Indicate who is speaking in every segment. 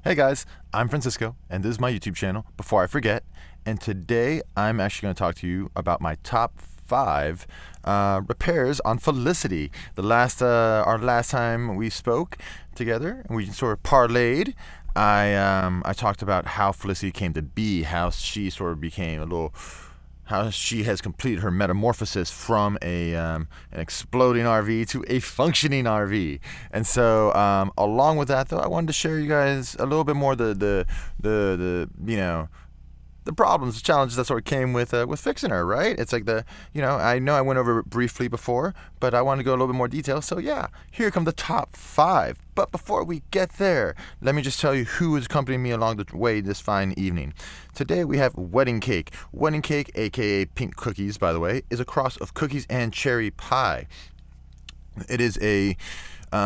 Speaker 1: Hey guys, I'm Francisco, and this is my YouTube channel, Before I Forget, and today I'm actually going to talk to you about my top 5 repairs on Felicity. Our last time we spoke together, and we sort of parlayed, I talked about how Felicity came to be, how she sort of became how she has completed her metamorphosis from an exploding RV to a functioning RV. And so, along with that, though, I wanted to share you guys a little bit more the problems, the challenges that sort of came with fixing her, right? It's like I know I went over it briefly before, but I want to go a little bit more detail. So yeah, here come the top 5. But before we get there, let me just tell you who is accompanying me along the way this fine evening. Today we have Wedding Cake. Wedding Cake, aka Pink Cookies, by the way, is a cross of cookies and cherry pie. It is a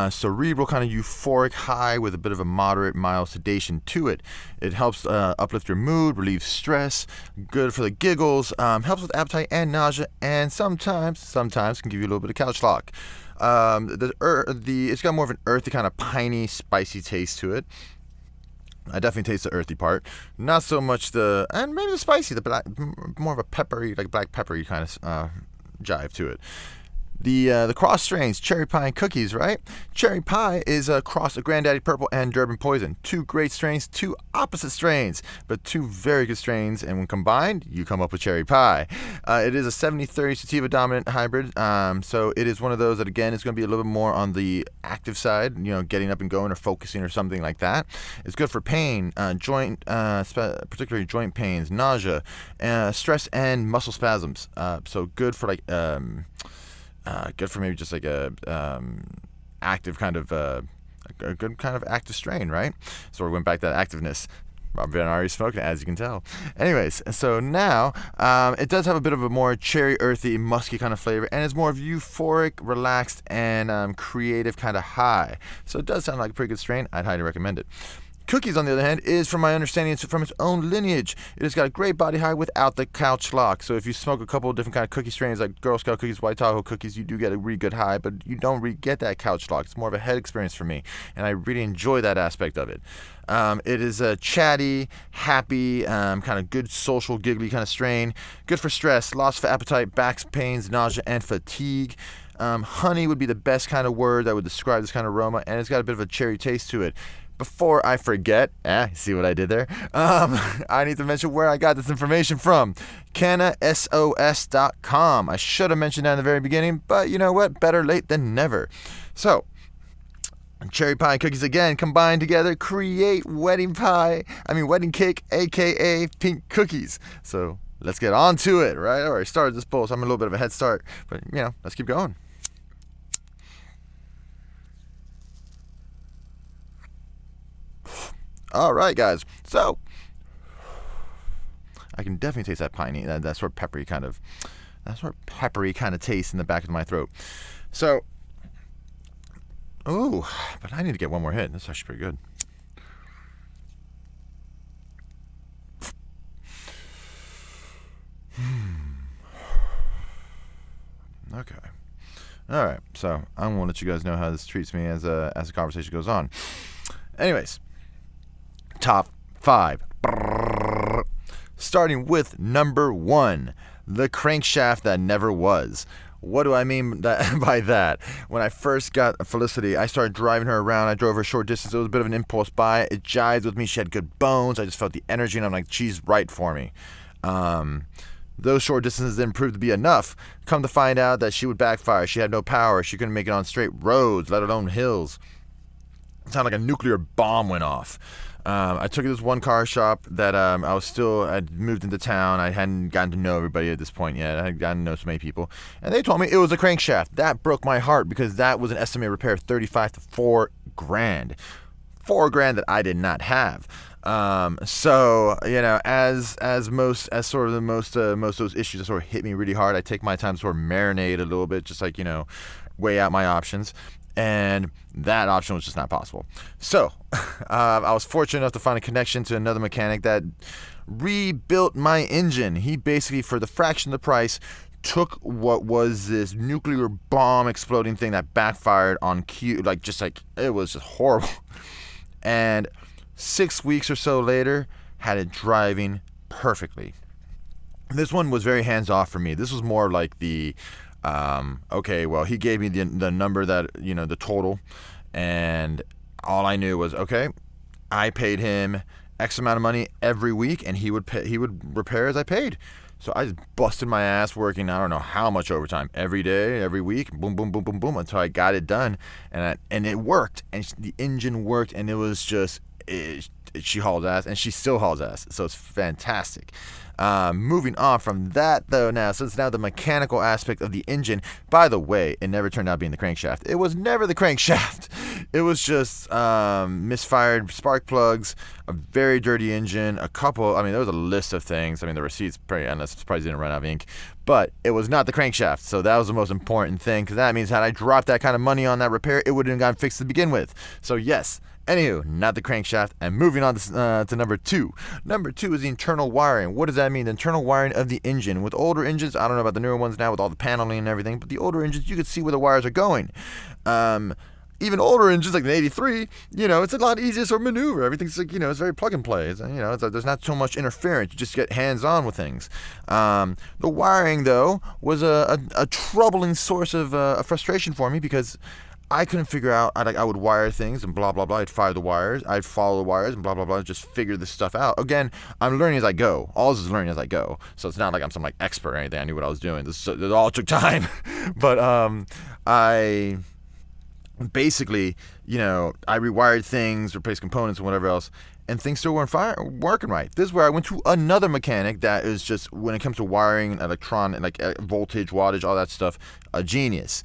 Speaker 1: cerebral kind of euphoric high with a bit of a moderate mild sedation to it. It helps uplift your mood, relieves stress, good for the giggles, helps with appetite and nausea, and sometimes can give you a little bit of couch lock. It's got more of an earthy kind of piney, spicy taste to it. I definitely taste the earthy part. Not so much and maybe the spicy, more of a peppery, like black peppery kind of jive to it. The cross strains, cherry pie and cookies, right? Cherry pie is a cross of Granddaddy Purple and Durban Poison. 2 great strains, 2 opposite strains, but 2 very good strains, and when combined, you come up with cherry pie. It is a 70-30 sativa dominant hybrid, so it is one of those that, again, is going to be a little bit more on the active side, getting up and going or focusing or something like that. It's good for pain, particularly joint pains, nausea, stress, and muscle spasms. So good for good for maybe just like a active kind of a good kind of active strain, right? So we went back to that activeness. I've been already smoking, as you can tell. Anyways, so now it does have a bit of a more cherry, earthy, musky kind of flavor, and it's more of euphoric, relaxed, and creative kind of high. So it does sound like a pretty good strain. I'd highly recommend it. Cookies, on the other hand, is, from my understanding, it's from its own lineage. It has got a great body high without the couch lock. So if you smoke a couple of different kind of cookie strains, like Girl Scout cookies, White Tahoe cookies, you do get a really good high, but you don't really get that couch lock. It's more of a head experience for me, and I really enjoy that aspect of it. It is a chatty, happy, kind of good social, giggly kind of strain. Good for stress, loss of appetite, back pains, nausea, and fatigue. Honey would be the best kind of word that would describe this kind of aroma, and it's got a bit of a cherry taste to it. Before I forget, see what I did there? I need to mention where I got this information from. CannaSOS.com. I should have mentioned that in the very beginning, but you know what? Better late than never. So, cherry pie and cookies again combined together create wedding cake, aka Pink Cookies. So, let's get on to it, right? I already started this bowl, so I'm a little bit of a head start, but let's keep going. All right, guys. So I can definitely taste that piney, that sort of peppery kind of taste in the back of my throat. So, but I need to get one more hit. That's actually pretty good. Okay. All right. So I'm gonna let you guys know how this treats me as the conversation goes on. Anyways. Top 5. Starting with number 1, the crankshaft that never was. What do I mean by that? When I first got Felicity, I started driving her around. I drove her a short distance. It was a bit of an impulse buy. It jives with me. She had good bones. I just felt the energy, and I'm like, she's right for me. Those short distances didn't prove to be enough. Come to find out that she would backfire. She had no power. She couldn't make it on straight roads, let alone hills. It sounded like a nuclear bomb went off. I took it to this one car shop that I'd moved into town. I hadn't gotten to know everybody at this point yet. I hadn't gotten to know so many people. And they told me it was a crankshaft. That broke my heart because that was an estimated repair of $35,000 to $4,000. $4,000 that I did not have. So, as most of those issues that sort of hit me really hard, I take my time to sort of marinate a little bit, just like, weigh out my options. And that option was just not possible. So, I was fortunate enough to find a connection to another mechanic that rebuilt my engine. He basically, for the fraction of the price, took what was this nuclear bomb exploding thing that backfired on cue. It was just horrible. And 6 weeks or so later, had it driving perfectly. This one was very hands-off for me. This was more like the, okay, well, he gave me the number that, the total, and all I knew was, okay, I paid him X amount of money every week, and he would repair as I paid. So I just busted my ass working, I don't know how much overtime, every day, every week, boom, boom, boom, boom, boom, until I got it done, and it worked, and the engine worked, and it was just, she hauls ass, and she still hauls ass, so it's fantastic. Moving on from that, though, so it's now the mechanical aspect of the engine. By the way, it never turned out being the crankshaft. It was never the crankshaft. It was just misfired spark plugs, a very dirty engine, there was a list of things. The receipts, probably didn't run out of ink, but it was not the crankshaft. So that was the most important thing, because that means had I dropped that kind of money on that repair, it wouldn't have gotten fixed to begin with. So yes. Anywho, not the crankshaft. And moving on to number 2. Number 2 is the internal wiring. What does that mean? The internal wiring of the engine. With older engines, I don't know about the newer ones now with all the paneling and everything, but the older engines, you could see where the wires are going. Even older engines like the 83, it's a lot easier to maneuver. Everything's like, it's very plug and play. There's not so much interference. You just get hands-on with things. The wiring, though, was a troubling source of frustration for me, because I couldn't figure out. I would wire things and blah blah blah. I'd fire the wires. I'd follow the wires and blah blah blah. Just figure this stuff out. Again, I'm learning as I go. All this is learning as I go. So it's not like I'm some expert or anything. I knew what I was doing. It all took time. But I basically, I rewired things, replaced components and whatever else, and things still weren't working right. This is where I went to another mechanic that is just, when it comes to wiring, like voltage, wattage, all that stuff, a genius.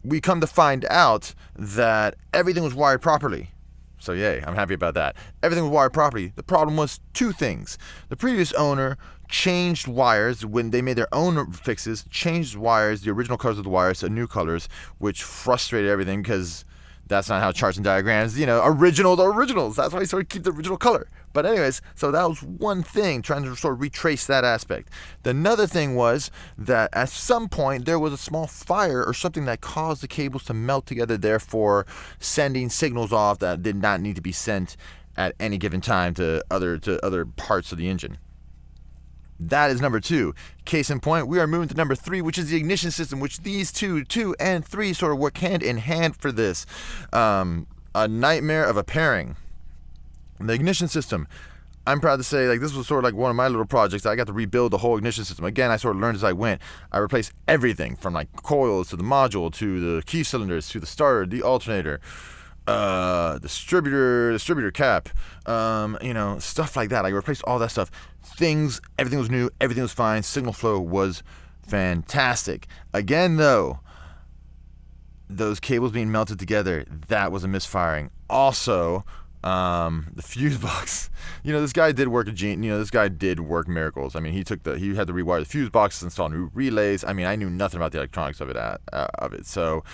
Speaker 1: We come to find out that everything was wired properly. So yay, I'm happy about that. Everything was wired properly. The problem was 2 things. The previous owner changed wires when they made their own fixes, changed wires, the original colors of the wires to new colors, which frustrated everything, because that's not how charts and diagrams, originals are originals. That's why you sort of keep the original color. But anyways, so that was one thing, trying to sort of retrace that aspect. The another thing was that at some point there was a small fire or something that caused the cables to melt together, therefore sending signals off that did not need to be sent at any given time to other parts of the engine. That is number 2. Case in point, we are moving to number 3, which is the ignition system, which these 2 and 3 sort of work hand in hand for this. A nightmare of a pairing. The ignition system, I'm proud to say, this was sort of like one of my little projects. I got to rebuild the whole ignition system. Again, I sort of learned as I went. I replaced everything from coils to the module to the key cylinders to the starter, the alternator, distributor cap, stuff like that. I replaced all that stuff. Everything was new, everything was fine, signal flow was fantastic. Again, though, those cables being melted together, that was a misfiring. Also, the fuse box. This guy did work this guy did work miracles. He had to rewire the fuse box, install new relays. I knew nothing about the electronics of it. So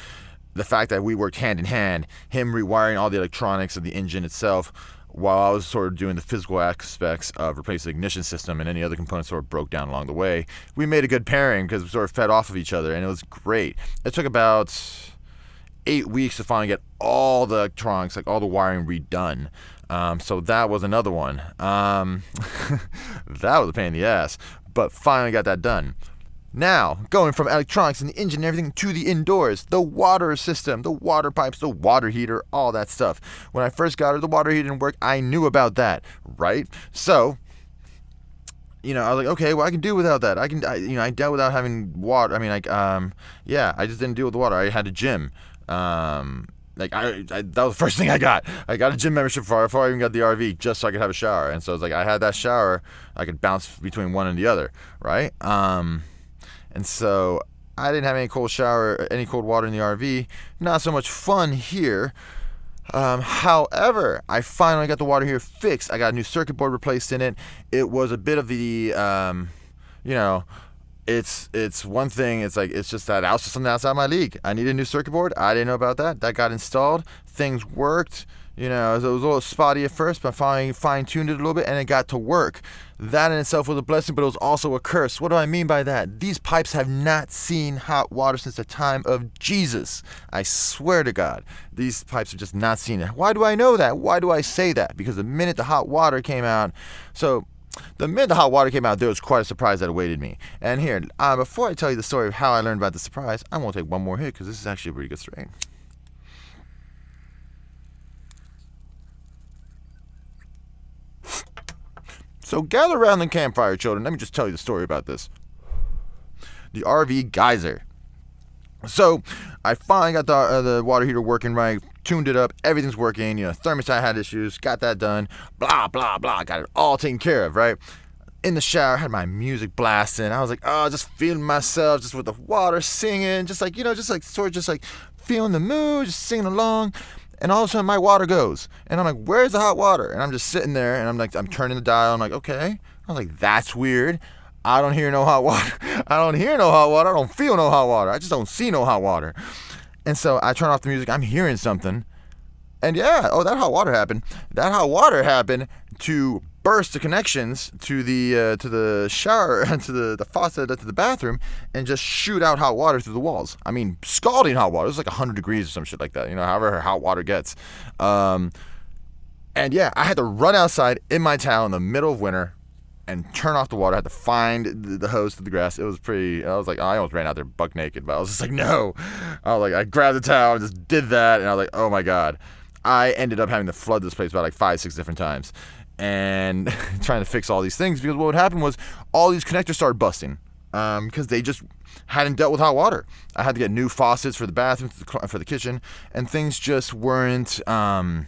Speaker 1: the fact that we worked hand in hand, him rewiring all the electronics of the engine itself, while I was sort of doing the physical aspects of replacing the ignition system, and any other components sort of broke down along the way, we made a good pairing because we sort of fed off of each other, and it was great. It took about 8 weeks to finally get all the electronics, all the wiring redone. So that was another one. That was a pain in the ass, but finally got that done. Now, going from electronics and the engine and everything to the indoors, the water system, the water pipes, the water heater, all that stuff. When I first got her, the water heater didn't work. I knew about that, right? So, I was like, okay, well, I can do without that. I dealt without having water. I just didn't deal with the water. I had a gym. That was the first thing I got. I got a gym membership before I even got the RV, just so I could have a shower. And so it's I had that shower, I could bounce between one and the other, right? And so I didn't have any cold water in the RV. Not so much fun here. However, I finally got the water heater fixed. I got a new circuit board replaced in it. It was a bit of the, it's one thing. It's just that was something outside my league. I needed a new circuit board. I didn't know about that. That got installed. Things worked. You know, it was a little spotty at first, but I fine-tuned it a little bit, and it got to work. That in itself was a blessing, but it was also a curse. What do I mean by that? These pipes have not seen hot water since the time of Jesus. I swear to God, these pipes have just not seen it. Why do I know that? Why do I say that? Because the minute the hot water came out, there was quite a surprise that awaited me. And here, before I tell you the story of how I learned about the surprise, I'm going to take one more hit because this is actually a pretty good strain. So gather around the campfire, children. Let me just tell you the story about this. The RV geyser. So I finally got the water heater working right, tuned it up, everything's working. You know, thermostat had issues, got that done, blah, blah, blah. Got it all taken care of, right? In the shower, had my music blasting. I was like, just feeling myself, just with the water singing, just like feeling the mood, just singing along. And all of a sudden, my water goes. And I'm like, where's the hot water? And I'm just sitting there, and I'm turning the dial. I'm like, okay. I was like, that's weird. I don't hear no hot water. I don't hear no hot water. I don't feel no hot water. I just don't see no hot water. And so I turn off the music. I'm hearing something. And yeah, that hot water happened. That hot water happened to burst the connections to the shower, to the faucet, to the bathroom, and just shoot out hot water through the walls. I mean, scalding hot water. It was like 100 degrees or some shit like that. You know, however hot water gets. And yeah, I had to run outside in my towel in the middle of winter and turn off the water. I had to find the hose to the grass. It was I was like, I almost ran out there buck naked, but I was just like, no. I grabbed the towel and just did that, and I was like, oh my God. I ended up having to flood this place about like 5-6 different times and trying to fix all these things, because what would happen was all these connectors started busting because they just hadn't dealt with hot water. I had to get new faucets for the bathroom, for the kitchen, and things just weren't, they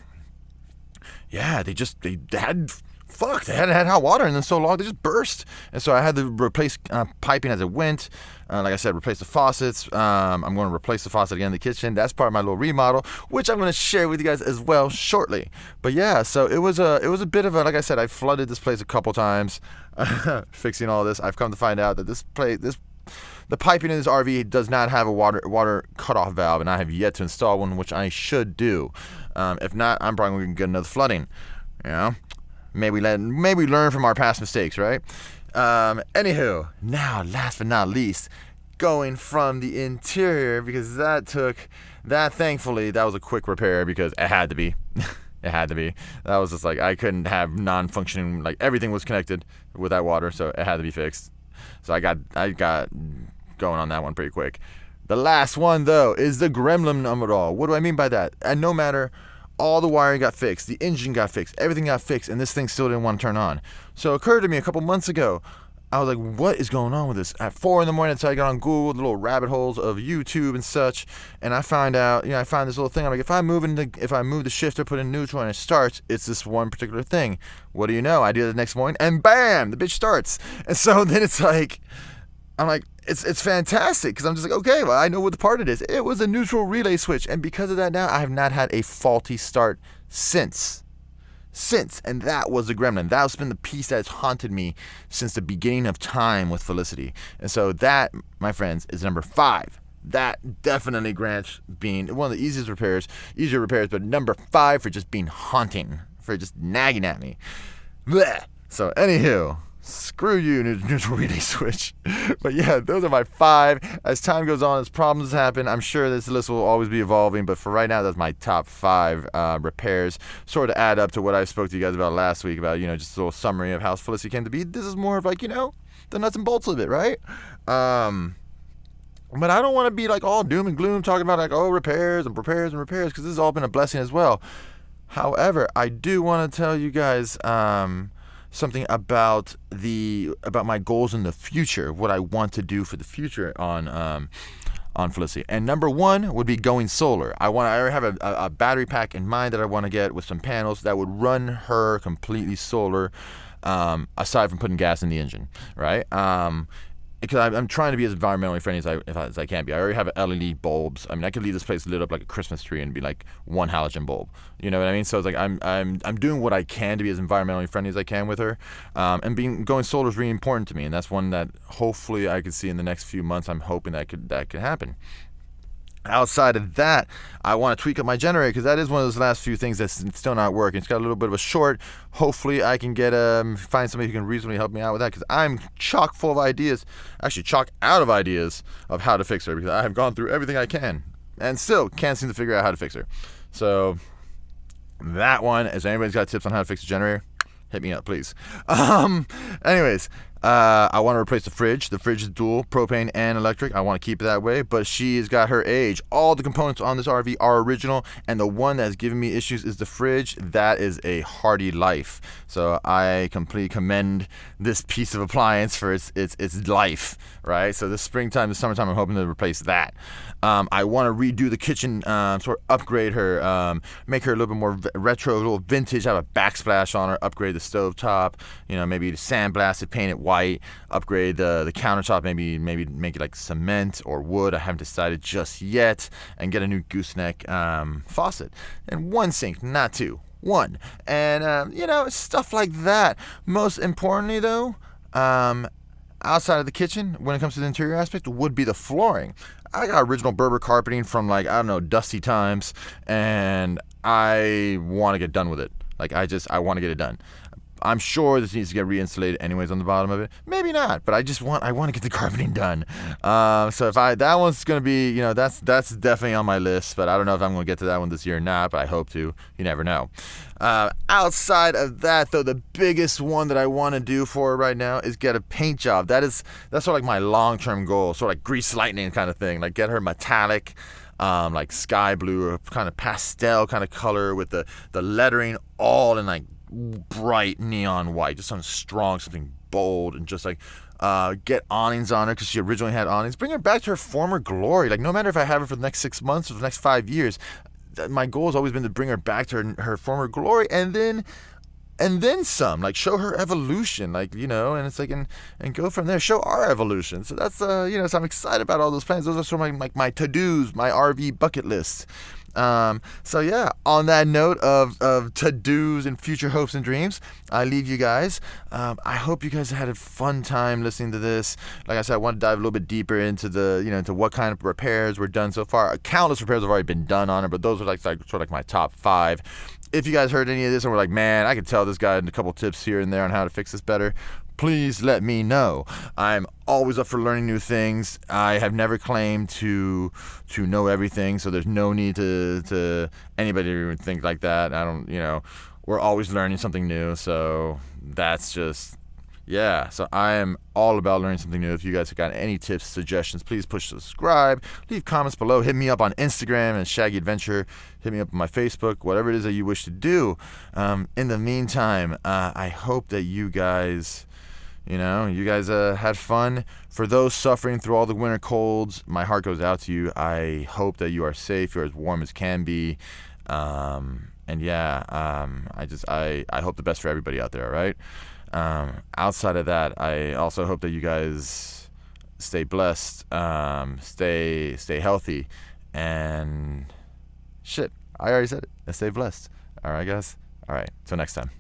Speaker 1: hadn't had hot water in them so long, they just burst. And so I had to replace piping as it went. Like I said, replace the faucets. I'm going to replace the faucet again in the kitchen. That's part of my little remodel, which I'm going to share with you guys as well shortly. But yeah, so it was a bit of a, like I said, I flooded this place a couple times, fixing all this. I've come to find out that the piping in this RV does not have a water cutoff valve, and I have yet to install one, which I should do. If not, I'm probably going to get another flooding. You know? Maybe learn from our past mistakes, right? Anywho, now, last but not least, going from the interior, because thankfully, that was a quick repair, because it had to be. It had to be. That was just like, I couldn't have non-functioning, like, everything was connected with that water, so it had to be fixed. So I got going on that one pretty quick. The last one, though, is the gremlin of it all. What do I mean by that? And no matter... all the wiring got fixed, the engine got fixed, everything got fixed, and this thing still didn't want to turn on. So it occurred to me a couple months ago, I was like, what is going on with this? At 4 in the morning, so I got on Google, the little rabbit holes of YouTube and such, and I found this little thing. I'm like, if I move the shifter, put in neutral, and it starts, it's this one particular thing. What do you know? I do it the next morning, and bam, the bitch starts. And so then it's like, I'm like, it's fantastic, because I'm just like, okay, well, I know what the part it is. It was a neutral relay switch, and because of that now, I have not had a faulty start since. And that was the gremlin. That's been the piece that's haunted me since the beginning of time with Felicity. And so that, my friends, is number 5. That definitely grants being one of the easier repairs, but number 5 for just being haunting, for just nagging at me. Blech. So, anywho, screw you, neutral relay switch. But yeah, those are my 5. As time goes on, as problems happen, I'm sure this list will always be evolving, but for right now, that's my top 5 repairs. Sort of add up to what I spoke to you guys about last week, about, just a little summary of how Felicity came to be. This is more of like, the nuts and bolts of it, right? But I don't want to be like all doom and gloom talking about like, repairs, because this has all been a blessing as well. However, I do want to tell you guys, something about my goals in the future, what I want to do for the future on Felicity. And number 1 would be going solar. I already have a battery pack in mind that I want to get with some panels that would run her completely solar, aside from putting gas in the engine, right? Because I'm trying to be as environmentally friendly as I can be. I already have LED bulbs. I mean, I could leave this place lit up like a Christmas tree and be like one halogen bulb. You know what I mean? So it's like I'm doing what I can to be as environmentally friendly as I can with her. And going solar is really important to me, and that's one that hopefully I could see in the next few months. I'm hoping that could happen. Outside of that, I want to tweak up my generator because that is one of those last few things that's still not working. It's got a little bit of a short. Hopefully I can get find somebody who can reasonably help me out with that, because I'm chock full of ideas, actually chock out of ideas of how to fix her, because I have gone through everything I can and still can't seem to figure out how to fix her. So that one, if anybody's got tips on how to fix a generator, hit me up, please. Anyways, I want to replace the fridge. The fridge is dual propane and electric. I want to keep it that way, but she's got her age. All the components on this RV are original, and the one that's giving me issues is the fridge. That is a hardy life. So I completely commend this piece of appliance for its life, right? So this springtime, this summertime, I'm hoping to replace that. I want to redo the kitchen, sort of upgrade her, make her a little bit more retro, a little vintage, have a backsplash on her, upgrade the stovetop, maybe sandblast it, paint it white, upgrade the countertop, maybe make it like cement or wood. I haven't decided just yet, and get a new gooseneck faucet and one sink, not two, one, and stuff like that. Most importantly, though, outside of the kitchen, when it comes to the interior aspect, would be the flooring. I got original Berber carpeting from dusty times, and I want to get done with it. I want to get it done. I'm sure this needs to get reinsulated anyways on the bottom of it. Maybe not, but I want to get the carpeting done. So that one's gonna be, that's definitely on my list. But I don't know if I'm gonna get to that one this year or not. But I hope to. You never know. Outside of that, though, the biggest one that I want to do for her right now is get a paint job. That's sort of like my long-term goal, sort of like Grease Lightning kind of thing. Like get her metallic, like sky blue or kind of pastel kind of color with the lettering all in like bright neon white, just something strong, something bold, and just get awnings on her, because she originally had awnings. Bring her back to her former glory. Like, no matter if I have her for the next 6 months or the next 5 years, my goal has always been to bring her back to her former glory, and then some. Like, show her evolution, and it's like, and go from there, show our evolution. So that's so I'm excited about all those plans. Those are sort of my to-dos, my RV bucket list. So yeah, on that note of to-dos and future hopes and dreams, I leave you guys. I hope you guys had a fun time listening to this. Like I said, I want to dive a little bit deeper into into what kind of repairs were done so far. Countless repairs have already been done on it, but those are sort of like my top 5. If you guys heard any of this and were like, man, I could tell this guy a couple tips here and there on how to fix this better, please let me know. I'm always up for learning new things. I have never claimed to know everything, so there's no need to anybody to even think like that. I don't, we're always learning something new, so that's just, yeah. So I am all about learning something new. If you guys have got any tips, suggestions, please push subscribe, leave comments below, hit me up on Instagram and Shaggy Adventure, hit me up on my Facebook, whatever it is that you wish to do. In the meantime, I hope that you guys had fun. For those suffering through all the winter colds, my heart goes out to you. I hope that you are safe. You're as warm as can be. I hope the best for everybody out there, all right? Outside of that, I also hope that you guys stay blessed, stay healthy, and shit, I already said it. Stay blessed. All right, guys? All right, till next time.